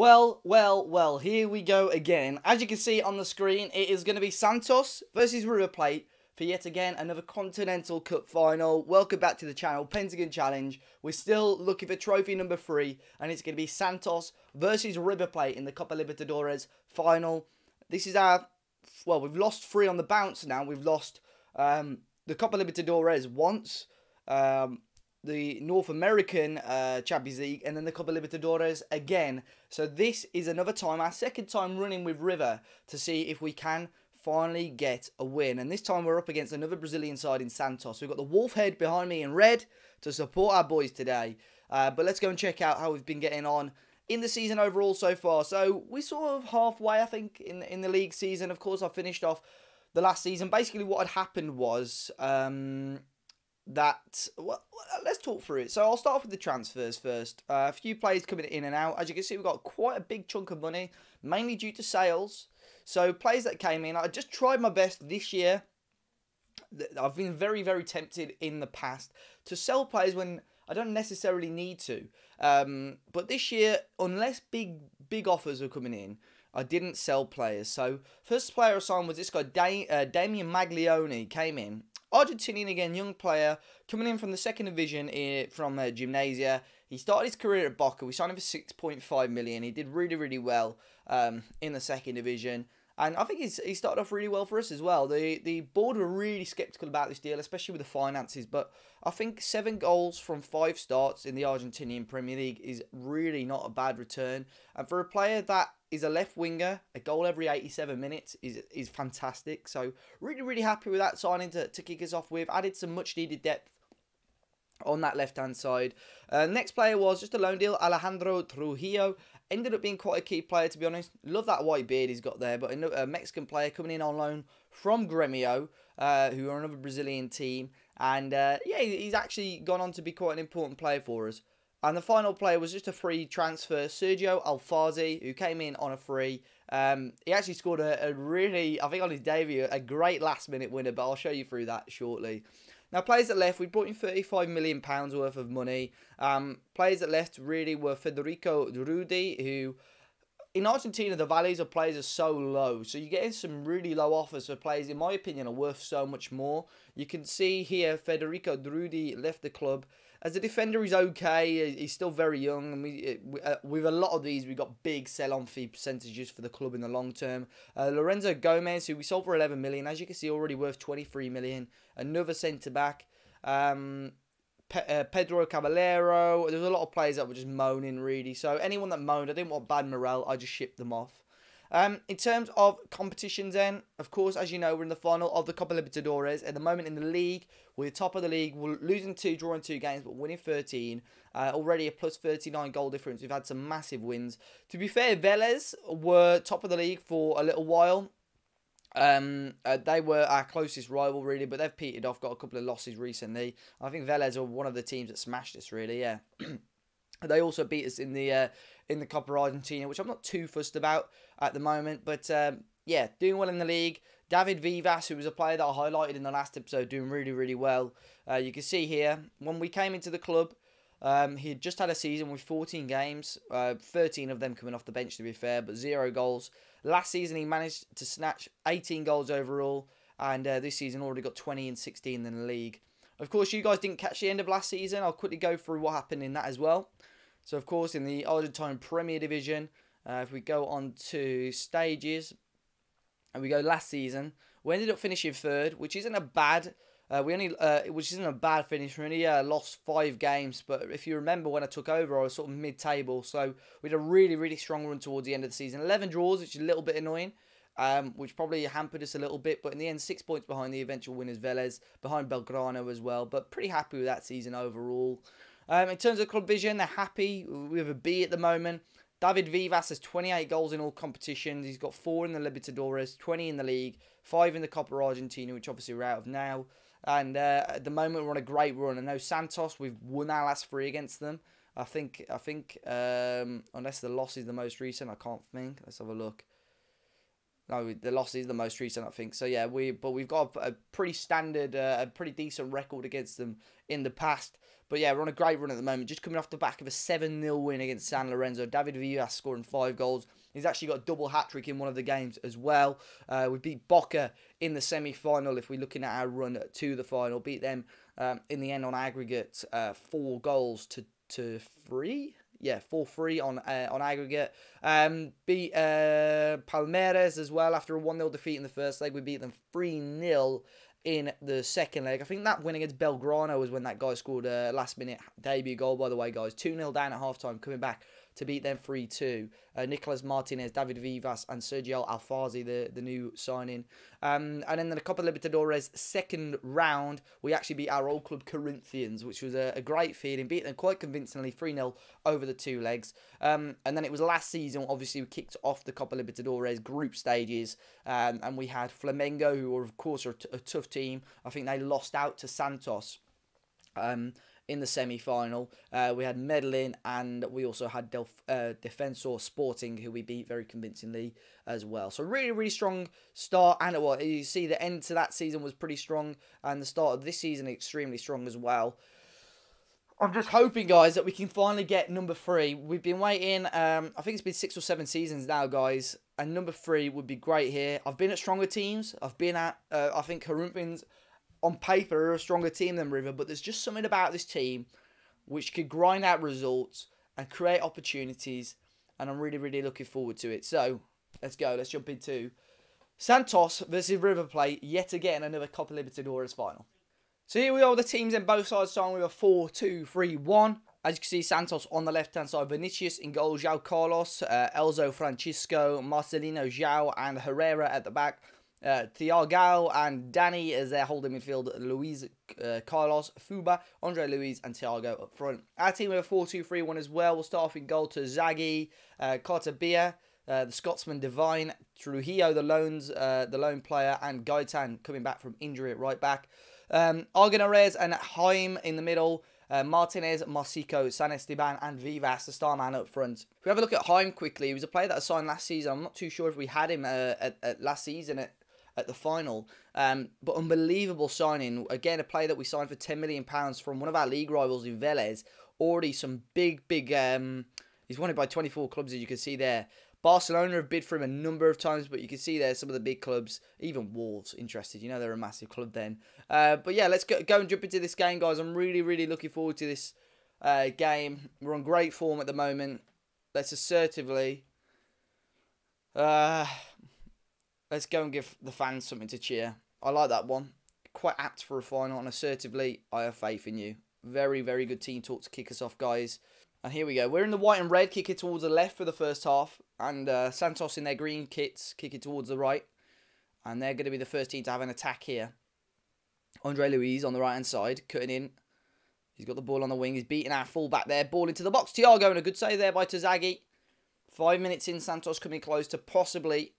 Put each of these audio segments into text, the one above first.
Well, here we go again. As you can see on the screen, it is going to be Santos versus River Plate for yet again another Continental Cup final. Welcome back to the channel, Pentagon Challenge. We're still looking for trophy number 3, and it's going to be Santos versus River Plate in the Copa Libertadores final. This is our, well, we've lost 3 on the bounce now. We've lost the Copa Libertadores once, the North American Champions League, and then the Copa Libertadores again. So this is another time, our second time running with River, to see if we can finally get a win. And this time we're up against another Brazilian side in Santos. We've got the Wolf Head behind me in red to support our boys today. But let's go and check out how we've been getting on in the season overall so far. So we're sort of halfway, I think, in the league season. Of course, I finished off the last season. Basically, what had happened was well, let's talk through it. So I'll start off with the transfers first. A few players coming in and out. As you can see, we've got quite a big chunk of money, mainly due to sales. So players that came in, I just tried my best this year. I've been very, very tempted in the past to sell players when I don't necessarily need to. But this year, unless big offers were coming in, I didn't sell players. So first player I signed was this guy, Damian Maglione, came in. Argentinian again, young player, coming in from the second division from Gymnasia. He started his career at Boca. We signed him for 6.5 million. He did really, really well in the second division. And I think he started off really well for us as well. The board were really sceptical about this deal, especially with the finances. But I think 7 goals from 5 starts in the Argentinian Premier League is really not a bad return. And for a player that is a left winger, a goal every 87 minutes is fantastic. So really, really happy with that signing to kick us off with. Added some much needed depth on that left-hand side. Next player was just a loan deal, Alejandro Trujillo. Ended up being quite a key player, to be honest. Love that white beard he's got there. But a Mexican player coming in on loan from Gremio, who are another Brazilian team. And yeah, he's actually gone on to be quite an important player for us. And the final player was just a free transfer, Sergio Alfazi, who came in on a free. He actually scored a really, I think on his debut, a great last-minute winner, but I'll show you through that shortly. Now, players that left, we brought in £35 million worth of money. Players that left really were Federico Rudi, who, in Argentina, the values of players are so low. So you're getting some really low offers for players, in my opinion, are worth so much more. You can see here, Federico Rudi left the club. As a defender, he's okay. He's still very young. And with a lot of these, we got big sell-on fee percentages for the club in the long term. Lorenzo Gomez, who we sold for 11 million, as you can see, already worth 23 million. Another centre-back. Pedro Caballero. There's a lot of players that were just moaning, really. So anyone that moaned, I didn't want bad morale. I just shipped them off. In terms of competitions then, of course, as you know, we're in the final of the Copa Libertadores. At the moment in the league, we're top of the league. We're losing 2, drawing 2 games, but winning 13. Already a plus 39 goal difference. We've had some massive wins. To be fair, Vélez were top of the league for a little while. They were our closest rival, really, but they've petered off, got a couple of losses recently. I think Vélez are one of the teams that smashed us, really, yeah. They also beat us in the Copa Argentina, which I'm not too fussed about at the moment. But, yeah, doing well in the league. David Vivas, who was a player that I highlighted in the last episode, doing really, really well. You can see here, when we came into the club, he had just had a season with 14 games. 13 of them coming off the bench, to be fair, but 0 goals. Last season, he managed to snatch 18 goals overall. And this season, already got 20 and 16 in the league. Of course, you guys didn't catch the end of last season. I'll quickly go through what happened in that as well. So, of course, in the Argentine Premier Division, if we go on to stages, and we go last season, we ended up finishing 3rd, which isn't a bad, which isn't a bad finish. We only lost 5 games, but if you remember when I took over, I was sort of mid-table. So we had a really, really strong run towards the end of the season. 11 draws, which is a little bit annoying. Which probably hampered us a little bit. But in the end, 6 points behind the eventual winners, Vélez, behind Belgrano as well. But pretty happy with that season overall. In terms of club vision, they're happy with a B at the moment. David Vivas has 28 goals in all competitions. He's got 4 in the Libertadores, 20 in the league, 5 in the Copa Argentina, which obviously we're out of now. And at the moment, we're on a great run. I know Santos, we've won our last 3 against them. I think unless the loss is the most recent, I can't think. Let's have a look. No, the loss is the most recent, I think. So yeah, we've got a pretty standard, a pretty decent record against them in the past. But yeah, we're on a great run at the moment. Just coming off the back of a 7-0 win against San Lorenzo. David Villa scoring 5 goals. He's actually got a double hat-trick in one of the games as well. We beat Boca in the semi-final, if we're looking at our run to the final. Beat them in the end on aggregate 4 goals to 3. Yeah, 4-3 on aggregate. Beat Palmeiras as well after a 1-0 defeat in the first leg. We beat them 3-0 in the second leg. I think that win against Belgrano was when that guy scored a last-minute debut goal, by the way, guys. 2-0 down at halftime, coming back to beat them 3-2. Nicolas Martinez, David Vivas, and Sergio Alfazi, the new signing. And then the Copa Libertadores second round, we actually beat our old club Corinthians, which was a great feeling. Beat them quite convincingly, 3-0 over the 2 legs. And then it was last season, obviously, we kicked off the Copa Libertadores group stages. And we had Flamengo, who were, of course, a tough team. I think they lost out to Santos. In the semi-final. We had Medellin, and we also had Defensor Sporting, who we beat very convincingly as well. So really, really strong start. And what you see, the end to that season was pretty strong, and the start of this season extremely strong as well. I'm just hoping, guys, that we can finally get number 3. We've been waiting, I think it's been 6 or 7 seasons now, guys, and number 3 would be great here. I've been at stronger teams. I've been at, I think Corinthians on paper are a stronger team than River, but there's just something about this team which could grind out results and create opportunities, and I'm really, really looking forward to it. So, let's go. Let's jump into Santos versus River Plate, yet again another Copa Libertadores final. So here we are, the teams in both sides starting with a 4-2-3-1. As you can see, Santos on the left-hand side, Vinicius in goal, João Carlos, Elzo Francisco, Marcelino João, and Herrera at the back. Thiago and Danny as their holding midfield, Luis Carlos, Fuba, Andre Luis, and Thiago up front. Our team with a 4-2-3-1 as well. We'll start off in goal to Zaghi, Cartabia, the Scotsman Divine, Trujillo, the lone player, and Gaitan coming back from injury at right back. Argenares and Haim in the middle. Martinez, Marcico, San Esteban, and Vivas, the star man up front. If we have a look at Haim quickly, he was a player that I signed last season. I'm not too sure if we had him at last season at the final. But unbelievable signing. Again, a player that we signed for £10 million from one of our league rivals in Vélez. Already some big, he's wanted by 24 clubs, as you can see there. Barcelona have bid for him a number of times, but you can see there some of the big clubs, even Wolves, interested. You know they're a massive club then. But yeah, let's go and jump into this game, guys. I'm really, really looking forward to this game. We're on great form at the moment. Let's assertively... let's go and give the fans something to cheer. I like that one. Quite apt for a final, and assertively, I have faith in you. Very, very good team talk to kick us off, guys. And here we go. We're in the white and red, kick it towards the left for the first half. And Santos in their green kits, kick it towards the right. And they're going to be the first team to have an attack here. Andre Luis on the right-hand side, cutting in. He's got the ball on the wing. He's beating our full-back there. Ball into the box. Thiago, and a good save there by Tazagi. 5 minutes in, Santos coming close to possibly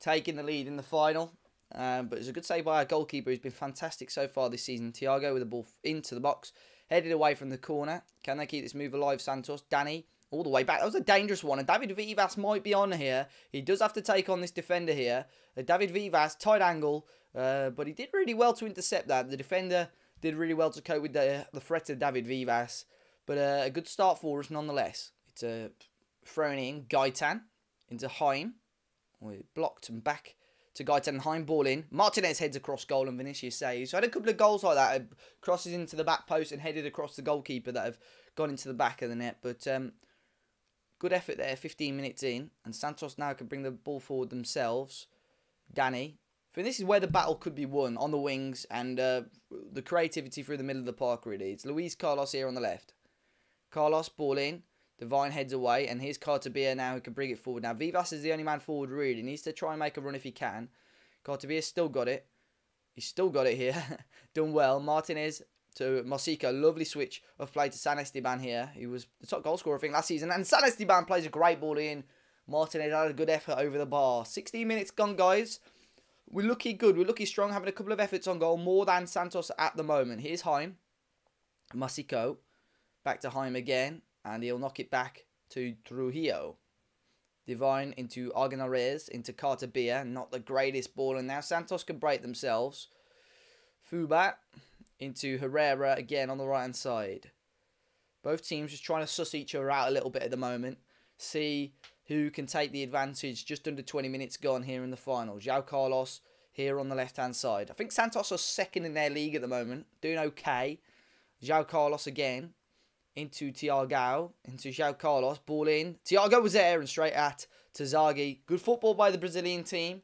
taking the lead in the final. But it's a good save by our goalkeeper, who's been fantastic so far this season. Thiago with the ball into the box. Headed away from the corner. Can they keep this move alive, Santos? Danny, all the way back. That was a dangerous one. And David Vivas might be on here. He does have to take on this defender here. David Vivas, tight angle. But he did really well to intercept that. The defender did really well to cope with the threat of David Vivas. But a good start for us nonetheless. It's thrown in. Gaitan into Haim. Blocked and back to Gaitan and Haim, ball in. Martinez heads across goal and Vinicius saves. So I had a couple of goals like that. Crosses into the back post and headed across the goalkeeper that have gone into the back of the net. But good effort there, 15 minutes in. And Santos now can bring the ball forward themselves. Danny. I think this is where the battle could be won, on the wings. And the creativity through the middle of the park, really. It's Luis Carlos here on the left. Carlos, ball in. Divine heads away, and here's Cartabia now who can bring it forward. Now, Vivas is the only man forward, really. He needs to try and make a run if he can. Cartabia's still got it. He's still got it here. Done well. Martinez to Marcico. Lovely switch of play to San Esteban here. He was the top goal scorer, I think, last season. And San Esteban plays a great ball in. Martinez had a good effort over the bar. 16 minutes gone, guys. We're looking good. We're looking strong, having a couple of efforts on goal. More than Santos at the moment. Here's Haim. Marcico. Back to Haim again. And he'll knock it back to Trujillo. Divine into Argenarez, into Carter Beer. Not the greatest ball. And now Santos can break themselves. Fubat into Herrera again on the right-hand side. Both teams just trying to suss each other out a little bit at the moment. See who can take the advantage. Just under 20 minutes gone here in the final. João Carlos here on the left-hand side. I think Santos are second in their league at the moment. Doing okay. João Carlos again. Into Thiago. Into João Carlos. Ball in. Thiago was there and straight at Tazagi. Good football by the Brazilian team.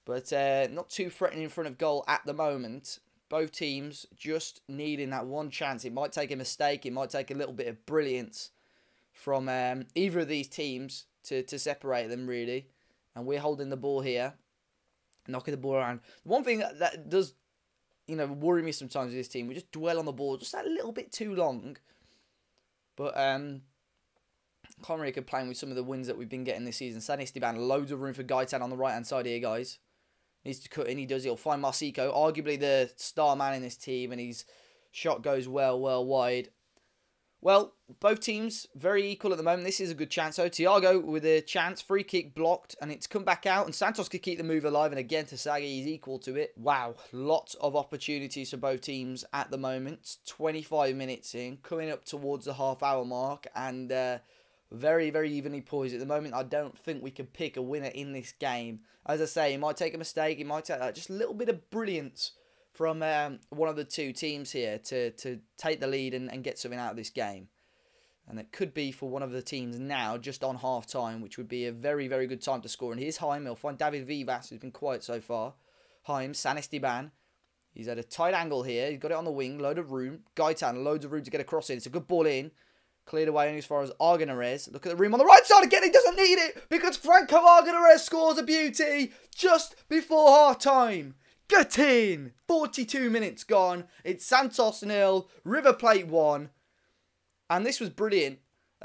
But not too threatening in front of goal at the moment. Both teams just needing that one chance. It might take a mistake. It might take a little bit of brilliance from either of these teams to separate them, really. And we're holding the ball here. Knocking the ball around. One thing that does, worry me sometimes with this team. We just dwell on the ball just a little bit too long. But can't really complain with some of the wins that we've been getting this season. San Esteban, loads of room for Gaitan on the right-hand side here, guys. Needs to cut in. He does. He'll find Marcico, arguably the star man in this team, and his shot goes well wide. Well, both teams very equal at the moment. This is a good chance. So Thiago with a chance, free kick blocked, and it's come back out. And Santos could keep the move alive, and again Tasagi is equal to it. Wow, lots of opportunities for both teams at the moment. 25 minutes in, coming up towards the half-hour mark, and very, very evenly poised at the moment. I don't think we can pick a winner in this game. As I say, he might take a mistake. He might take just a little bit of brilliance from one of the two teams here to take the lead and get something out of this game. And it could be for one of the teams now, just on half-time, which would be a very, very good time to score. And here's Jaime. He'll find David Vivas, who's been quiet so far. Jaime, San Esteban. He's at a tight angle here. He's got it on the wing. Load of room. Gaitan, loads of room to get across in. It's a good ball in. Cleared away only as far as Argenarez. Look at the room on the right side again. He doesn't need it because Franco Argenarez scores a beauty just before half-time. Get in! 42 minutes gone. It's Santos 0, River Plate 1. And this was brilliant.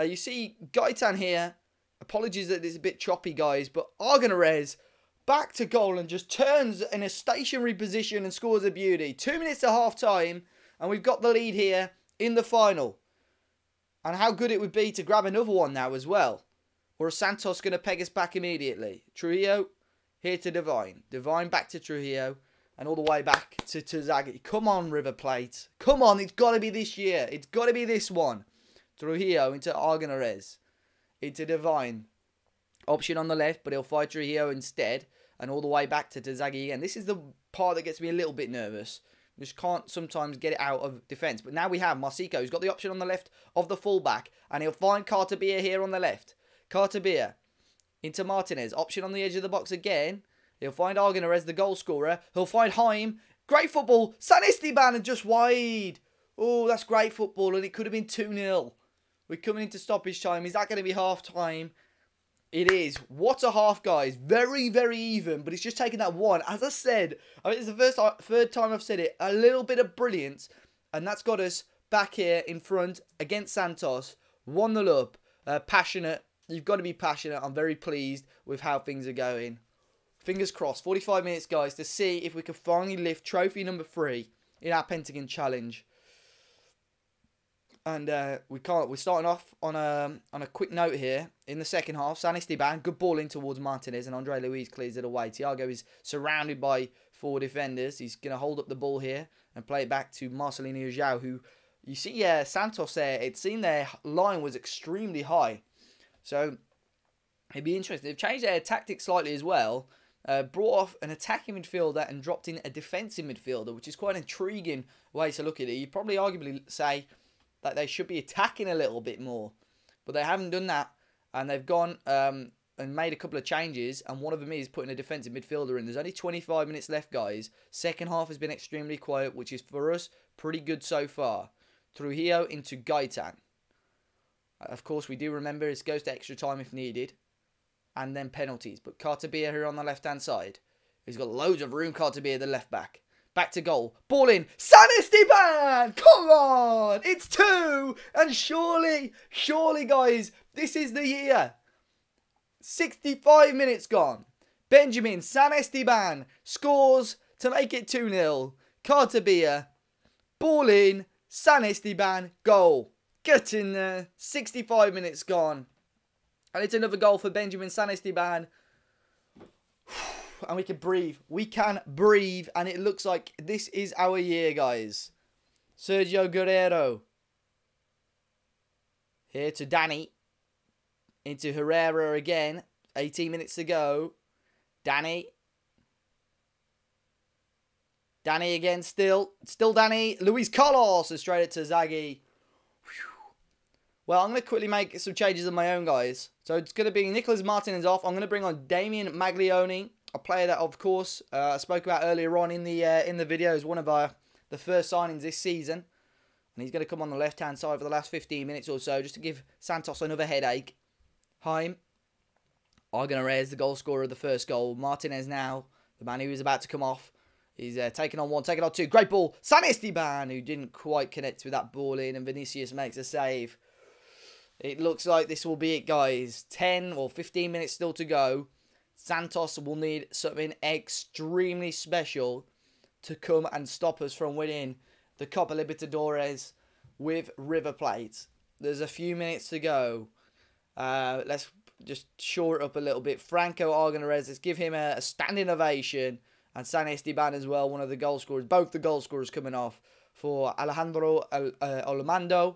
You see Gaitan here. Apologies that it's a bit choppy, guys. But Argenarez back to goal and just turns in a stationary position and scores a beauty. 2 minutes to half-time. And we've got the lead here in the final. And how good it would be to grab another one now as well. Or is Santos going to peg us back immediately? Trujillo here to Divine. Divine back to Trujillo. And all the way back to Zaghi. Come on, River Plate. Come on, it's got to be this year. It's got to be this one. Trujillo into Argenarez. Into Divine. Option on the left, but he'll fight Trujillo instead. And all the way back to Zaghi again. This is the part that gets me a little bit nervous. Just can't sometimes get it out of defence. But now we have Marcico, who's got the option on the left of the fullback. And he'll find Carter Beer here on the left. Carter Beer into Martinez. Option on the edge of the box again. He'll find Argenarez, the goal scorer. He'll find Jaime. Great football. San Esteban and just wide. Oh, that's great football. And it could have been 2-0. We're coming into stoppage time. Is that going to be half-time? It is. What a half, guys. Very, very even. But it's just taken that one. As I said, I mean, it's the third time I've said it. A little bit of brilliance. And that's got us back here in front against Santos. 1-0 up. Passionate. You've got to be passionate. I'm very pleased with how things are going. Fingers crossed. 45 minutes, guys, to see if we can finally lift trophy number 3 in our Pentagon challenge. And we're starting off on a quick note here. In the second half, San Esteban, good ball in towards Martinez, and Andre Luis clears it away. Thiago is surrounded by 4 defenders. He's going to hold up the ball here and play it back to Marcelino João, who, you see, Santos there, it seemed their line was extremely high. So, it'd be interesting. They've changed their tactics slightly as well. Brought off an attacking midfielder and dropped in a defensive midfielder, which is quite an intriguing way to look at it. You'd probably arguably say that they should be attacking a little bit more. But they haven't done that. And they've gone and made a couple of changes. And one of them is putting a defensive midfielder in. There's only 25 minutes left, guys. Second half has been extremely quiet, which is, for us, pretty good so far. Trujillo into Gaitan. Of course, we do remember it goes to extra time if needed. And then penalties. But Carter Beer here on the left-hand side. He's got loads of room, Carter Beer, the left back. Back to goal. Ball in. San Esteban! Come on! It's 2! And surely, guys, this is the year. 65 minutes gone. Benjamin San Esteban scores to make it 2-0. Carter Beer. Ball in. San Esteban. Goal. Get in there. 65 minutes gone. And it's another goal for Benjamin San Esteban. And we can breathe. We can breathe. And it looks like this is our year, guys. Sergio Guerrero. Here to Danny. Into Herrera again. 18 minutes to go. Danny. Danny again still. Still Danny. Luis Carlos is straight to Zaghi. Well, I'm going to quickly make some changes on my own, guys. So it's going to be Nicolas Martinez off. I'm going to bring on Damian Maglione, a player that, of course, I spoke about earlier on in the video as one of the first signings this season. And he's going to come on the left-hand side for the last 15 minutes or so, just to give Santos another headache. Haim. Argenarez, the goal scorer of the first goal. Martinez now, the man who is about to come off. He's taking on one, taking on two. Great ball. San Esteban, who didn't quite connect with that ball in, and Vinicius makes a save. It looks like this will be it, guys. 10 or 15 minutes still to go. Santos will need something extremely special to come and stop us from winning the Copa Libertadores with River Plate. There's a few minutes to go. Let's just shore it up a little bit. Franco Argenarez, let's give him a standing ovation. And San Esteban as well, one of the goal scorers. Both the goal scorers coming off for Alejandro Olomando.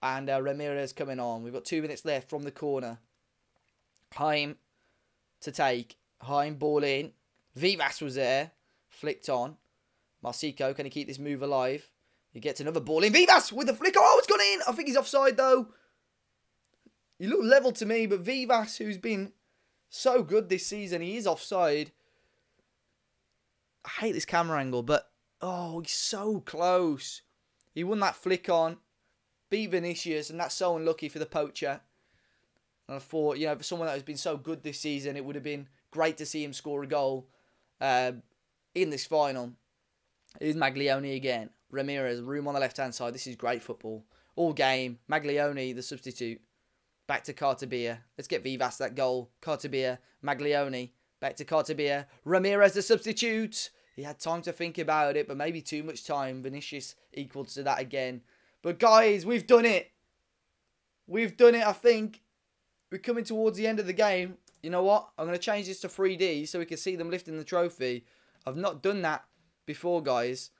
And Ramirez coming on. We've got 2 minutes left from the corner. Haim to take. Haim ball in. Vivas was there. Flicked on. Marcico, can he keep this move alive? He gets another ball in. Vivas with the flick. Oh, it's gone in. I think he's offside though. He looked level to me, but Vivas, who's been so good this season, he is offside. I hate this camera angle, but oh, he's so close. He won that flick on. Beat Vinicius, and that's so unlucky for the poacher. And I thought, you know, for someone that has been so good this season, it would have been great to see him score a goal in this final. Here's Maglione again. Ramirez, room on the left-hand side. This is great football. All game. Maglione, the substitute. Back to Cartabia. Let's get Vivas that goal. Cartabia, Maglione. Back to Cartabia. Ramirez, the substitute. He had time to think about it, but maybe too much time. Vinicius equals to that again. But guys, we've done it. We've done it, I think. We're coming towards the end of the game. You know what? I'm going to change this to 3D so we can see them lifting the trophy. I've not done that before, guys.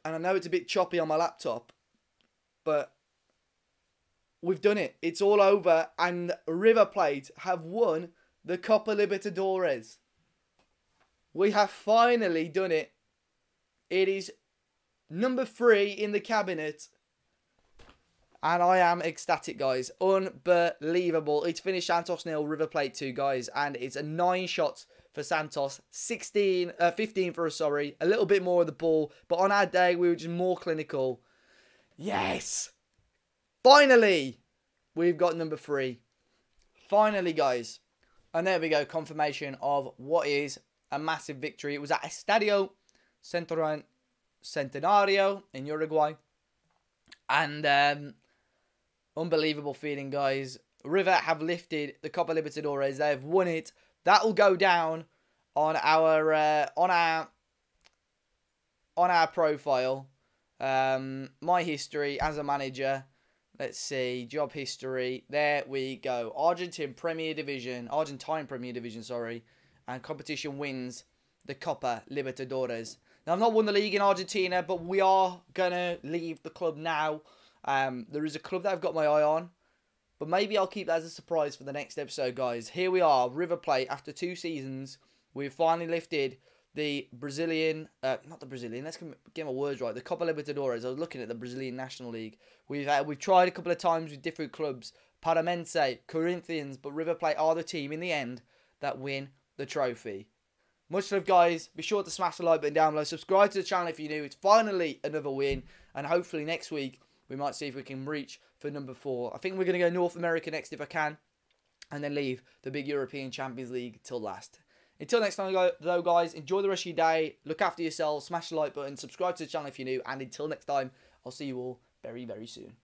And I know it's a bit choppy on my laptop. But we've done it. It's all over. And River Plate have won the Copa Libertadores. We have finally done it. It is number 3 in the cabinet. And I am ecstatic, guys. Unbelievable. It's finished Santos 0, River Plate 2, guys. And it's a 9 shots for Santos. 15 for us, sorry. A little bit more of the ball. But on our day, we were just more clinical. Yes. Finally. We've got number 3. Finally, guys. And there we go. Confirmation of what is a massive victory. It was at Estadio Centenario in Uruguay. And unbelievable feeling, guys. River have lifted the Copa Libertadores. They have won it. That will go down on our profile. My history as a manager. Let's see, job history. There we go. Argentine Premier Division, sorry. And competition wins the Copa Libertadores. Now, I've not won the league in Argentina, but we are going to leave the club now. There is a club that I've got my eye on. But maybe I'll keep that as a surprise for the next episode, guys. Here we are, River Plate. After 2 seasons, we've finally lifted the Brazilian... not the Brazilian, let's get my words right. The Copa Libertadores. I was looking at the Brazilian National League. We've tried a couple of times with different clubs. Paranaense, Corinthians, but River Plate are the team in the end that win the trophy. Much love, guys. Be sure to smash the like button down below. Subscribe to the channel if you're new. It's finally another win. And hopefully next week, we might see if we can reach for number 4. I think we're going to go North America next if I can. And then leave the big European Champions League till last. Until next time, though, guys, enjoy the rest of your day. Look after yourselves. Smash the like button. Subscribe to the channel if you're new. And until next time, I'll see you all very, very soon.